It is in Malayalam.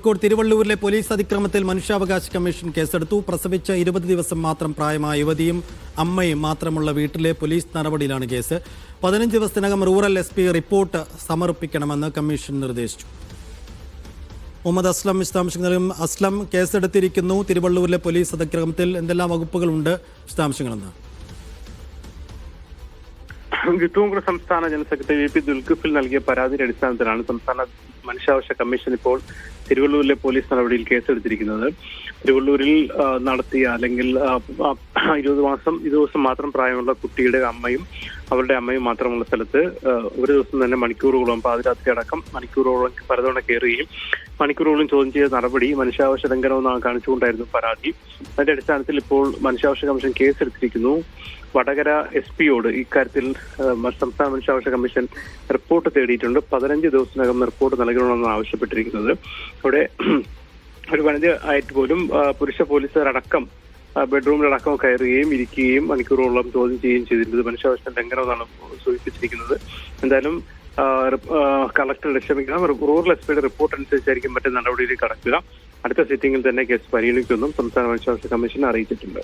കോഴിക്കോട് തിരുവള്ളൂരിലെ പോലീസ് അതിക്രമത്തിൽ മനുഷ്യാവകാശ കമ്മീഷൻ കേസെടുത്തു. പ്രസവിച്ച 20 ദിവസം മാത്രം പ്രായമായ യുവതിയും അമ്മയും മാത്രമുള്ള വീട്ടിലെ പോലീസ് നടപടിയിലാണ് കേസ്. 15 ദിവസത്തിനകം റൂറൽ SP റിപ്പോർട്ട് സമർപ്പിക്കണമെന്ന് കമ്മീഷൻ നിർദ്ദേശിച്ചു. മുഹമ്മദ് അസ്ലം വിശദാംശങ്ങൾ നൽകും. അസ്ലം, കേസെടുത്തിരിക്കുന്നു. തിരുവള്ളൂരിലെ പോലീസ് അതിക്രമത്തിൽ എന്തെല്ലാം വകുപ്പുകളുണ്ട്? വിശദാംശങ്ങളെന്ന്. യൂത്ത് കോൺഗ്രസ് സംസ്ഥാന ജനറൽ സെക്രട്ടറി VP ദുൽഖിഫിൽ നൽകിയ പരാതിയുടെ അടിസ്ഥാനത്തിലാണ് സംസ്ഥാന മനുഷ്യാവകാശ കമ്മീഷൻ ഇപ്പോൾ തിരുവള്ളൂരിലെ പോലീസ് നടപടിയിൽ കേസെടുത്തിരിക്കുന്നത്. തിരുവള്ളൂരിൽ നടത്തിയ അല്ലെങ്കിൽ 20 ദിവസം മാത്രം പ്രായമുള്ള കുട്ടിയുടെ അമ്മയും അവരുടെ അമ്മയും മാത്രമുള്ള സ്ഥലത്ത് ഒരു ദിവസം തന്നെ മണിക്കൂറുകളോളം, പാതിരാത്രി അടക്കം മണിക്കൂറുകളോളം പലതവണ കയറുകയും മണിക്കൂറുകളോളം ചോദ്യം ചെയ്ത നടപടി മനുഷ്യാവകാശ ലംഘനമെന്നാണ് കാണിച്ചുകൊണ്ടായിരുന്നു പരാതി. അതിന്റെ അടിസ്ഥാനത്തിൽ ഇപ്പോൾ മനുഷ്യാവകാശ കമ്മീഷൻ കേസെടുത്തിരിക്കുന്നു. വടകര SP-യോട് ഇക്കാര്യത്തിൽ സംസ്ഥാന മനുഷ്യാവകാശ കമ്മീഷൻ റിപ്പോർട്ട് തേടിയിട്ടുണ്ട്. 15 ദിവസത്തിനകം റിപ്പോർട്ട് നൽകണമെന്നാണ് ആവശ്യപ്പെട്ടിരിക്കുന്നത്. അവിടെ ഒരു വനിത ആയിട്ട് പോലും പുരുഷ പോലീസുകാരടക്കം ബെഡ്റൂമിലടക്കം കയറുകയും ഇരിക്കുകയും മണിക്കൂറോളം ചോദ്യം ചെയ്യുകയും ചെയ്തിരുന്നത് മനുഷ്യാവകാശ ലംഘനമെന്നാണ് സൂചിപ്പിച്ചിരിക്കുന്നത്. എന്തായാലും കളക്ടറുടെ റൂറൽ SP-യുടെ റിപ്പോർട്ട് അനുസരിച്ചായിരിക്കും മറ്റു നടപടിയിലേക്ക് കടക്കുക. അടുത്ത സിറ്റിംഗിൽ തന്നെ കേസ് പരിഗണിക്കുമെന്നും സംസ്ഥാന മനുഷ്യാവകാശ കമ്മീഷൻ അറിയിച്ചിട്ടുണ്ട്.